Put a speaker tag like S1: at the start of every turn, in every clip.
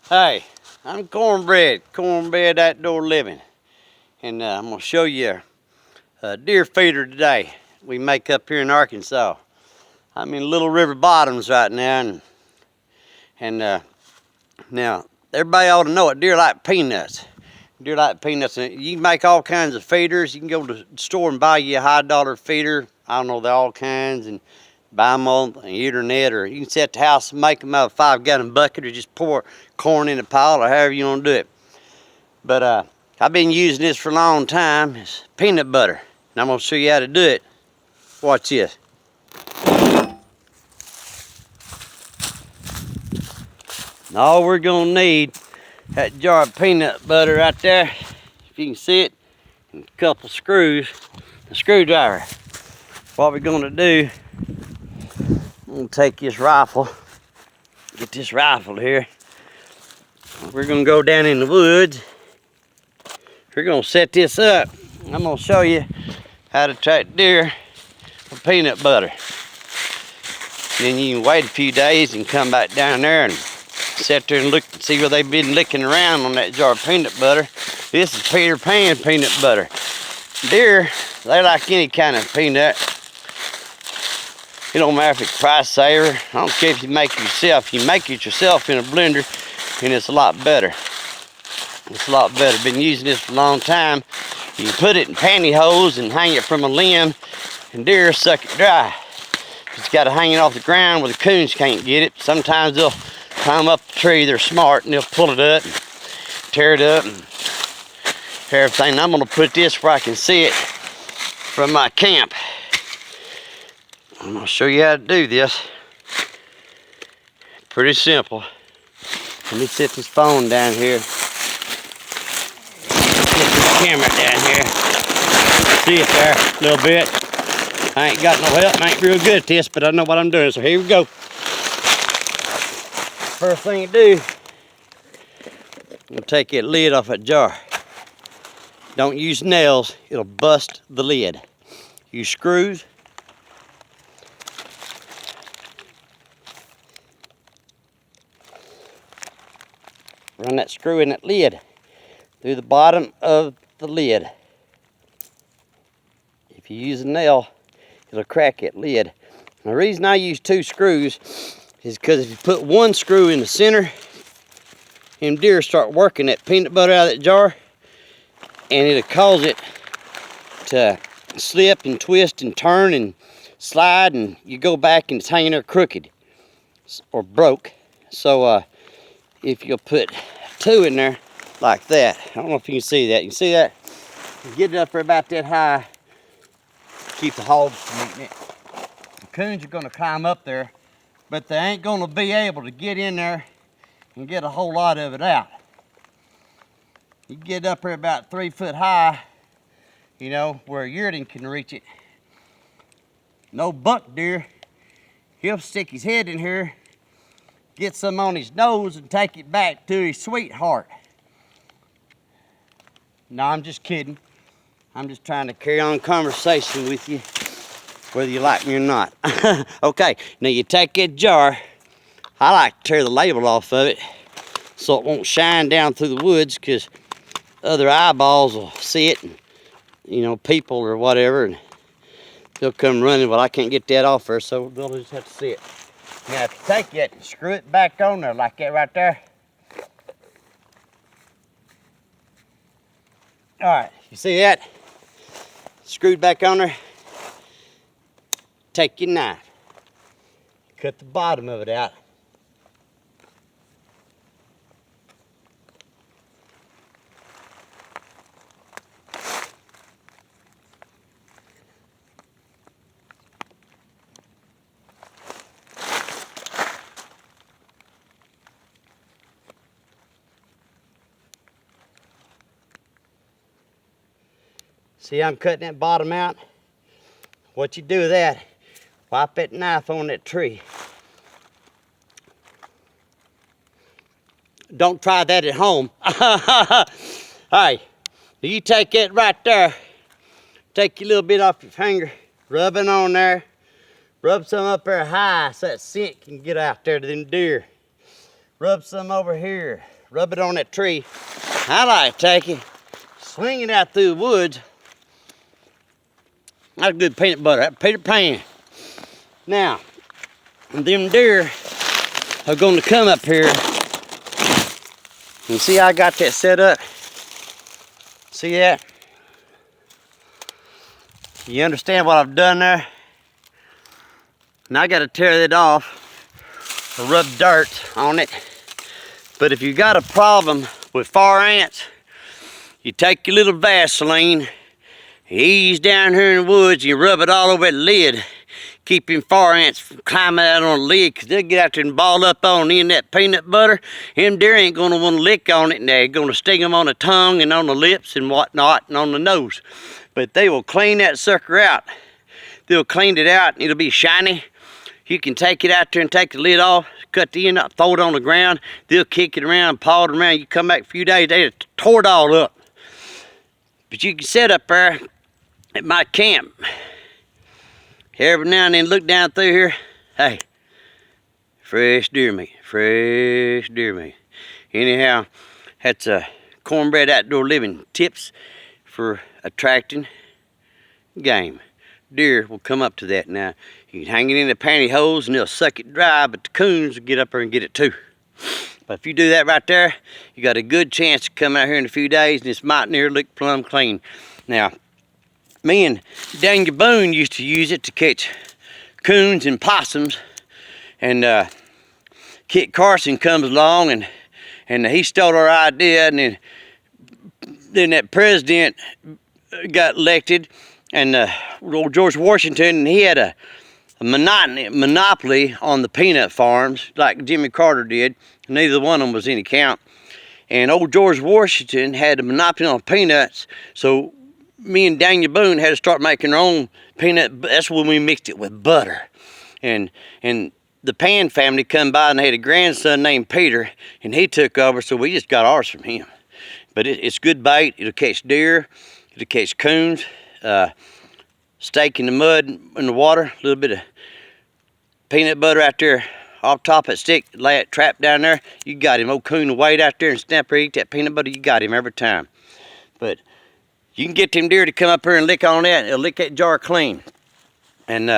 S1: Hey, I'm Cornbread Outdoor Living, and I'm gonna show you a deer feeder today we make up here in Arkansas. I'm in Little River Bottoms right now, and now everybody ought to know it. Deer like peanuts. Deer like peanuts, and you can make all kinds of feeders. You can go to the store and buy you a high-dollar feeder. I don't know, they're all kinds, and buy them on the internet, or you can sit at the house and make them out of a 5-gallon bucket, or just pour corn in a pile, or however you want to do it. But I've been using this for a long time. It's peanut butter, and I'm gonna show you how to do it. Watch this. And all we're gonna need, that jar of peanut butter right there, if you can see it, and a couple screws, a screwdriver. What we're gonna do, I'm gonna take this rifle, get this rifle here. We're gonna go down in the woods. We're gonna set this up. I'm gonna show you how to track deer with peanut butter. Then you can wait a few days and come back down there and sit there and look and see where they've been licking around on that jar of peanut butter. This is Peter Pan peanut butter. Deer, they like any kind of peanut. It don't matter if it's price saver. I don't care if you make it yourself. You make it yourself in a blender and it's a lot better. It's a lot better. Been using this for a long time. You can put it in pantyhose and hang it from a limb, and deer suck it dry. It's got to hang it off the ground where the coons can't get it. Sometimes they'll climb up the tree. They're smart and they'll pull it up and tear it up and everything. I'm going to put this where I can see it from my camp. I'm going to show you how to do this. Pretty simple. Let me set this phone down here. Get this camera down here. See it there a little bit. I ain't got no help. I ain't real good at this, but I know what I'm doing. So here we go. First thing to do, I'm gonna take that lid off that jar. Don't use nails, it'll bust the lid. Use screws. Run that screw in that lid through the bottom of the lid. If you use a nail, it'll crack that lid. And the reason I use 2 screws is because if you put one screw in the center, them deer start working that peanut butter out of that jar, and it'll cause it to slip and twist and turn and slide, and you go back and it's hanging there crooked or broke. So if you'll put 2 in there like that, I don't know if you can see that. You can see that? You get it up there about that high, keep the hogs from eating it. The coons are gonna climb up there, but they ain't gonna be able to get in there and get a whole lot of it out. You get up there about 3 foot high, you know, where a yearling can reach it. No buck deer, he'll stick his head in here, get some on his nose and take it back to his sweetheart. No, I'm just kidding. I'm just trying to carry on conversation with you, whether you like me or not. Okay, now you take that jar. I like to tear the label off of it so it won't shine down through the woods, because other eyeballs will see it, and, you know, people or whatever, and they'll come running. Well, I can't get that off there, so they'll just have to see it. Now, if you take it and screw it back on there like that right there. All right, you see that? Screwed back on there. Take your knife, cut the bottom of it out. See, I'm cutting that bottom out. What you do with that, wipe that knife on that tree. Don't try that at home. Hey, you take that right there, take your little bit off your finger, rub it on there, rub some up there high so that scent can get out there to them deer. Rub some over here, rub it on that tree. I like to take it, swing it out through the woods. That's good peanut butter, that Peter Pan. Now, them deer are gonna come up here. You see how I got that set up? See that? You understand what I've done there? Now I gotta tear that off or rub dirt on it. But if you got a problem with far ants, you take your little Vaseline, you ease down here in the woods, you rub it all over that lid. Keeping far ants from climbing out on the lid, because they'll get out there and ball up on the end of that peanut butter. Them deer ain't gonna want to lick on it, and they're gonna sting them on the tongue and on the lips and whatnot and on the nose. But they will clean that sucker out. They'll clean it out and it'll be shiny. You can take it out there and take the lid off, cut the end up, throw it on the ground. They'll kick it around, paw it around. You come back a few days, they tore it all up. But you can sit up there at my camp every now and then, look down through here. Hey, fresh deer meat, fresh deer meat. Anyhow, that's Cornbread Outdoor Living tips for attracting game. Deer will come up to that. Now, you can hang it in the pantyhose and they'll suck it dry, but the coons will get up there and get it too. But if you do that right there, you got a good chance to come out here in a few days and this mountaineer look plumb clean. Now, me and Daniel Boone used to use it to catch coons and possums, and Kit Carson comes along and he stole our idea, and then that president got elected, and old George Washington, and he had a monopoly on the peanut farms like Jimmy Carter did. Neither one of them was any count, and old George Washington had a monopoly on peanuts, so me and Daniel Boone had to start making our own peanut. That's when we mixed it with butter. And the Pan family come by and they had a grandson named Peter, and he took over, so we just got ours from him. But it's good bait. It'll catch deer, it'll catch coons, steak in the mud, in the water, a little bit of peanut butter out there off top of that stick, lay it trap down there. You got him. Old coon will wait out there and snapper eat that peanut butter. You got him every time. But you can get them deer to come up here and lick on that, and it'll lick that jar clean. And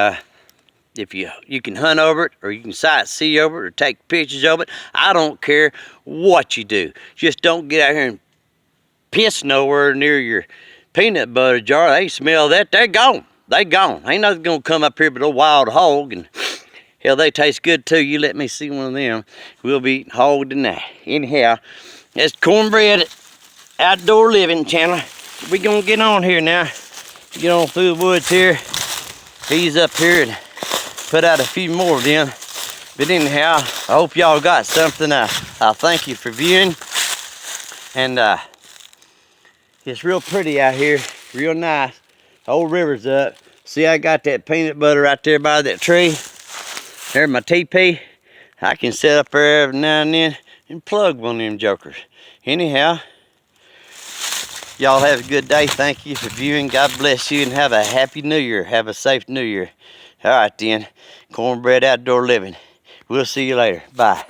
S1: if you can hunt over it, or you can sight see over it, or take pictures of it, I don't care what you do. Just don't get out here and piss nowhere near your peanut butter jar. They smell that, they're gone. They gone. Ain't nothing gonna come up here but a wild hog, and hell, they taste good too. You let me see one of them, we'll be eating hog tonight. Anyhow, that's Cornbread Outdoor Living channel. We gonna get on here now. Get on through the woods here. Ease up here and put out a few more of them. But anyhow, I hope y'all got something. I thank you for viewing. And it's real pretty out here, real nice. The old river's up. See, I got that peanut butter right there by that tree. There's my teepee. I can sit up there every now and then and plug one of them jokers. Anyhow, y'all have a good day. Thank you for viewing. God bless you, and have a happy new year. Have a safe new year. All right then, Cornbread Outdoor Living. We'll see you later. Bye.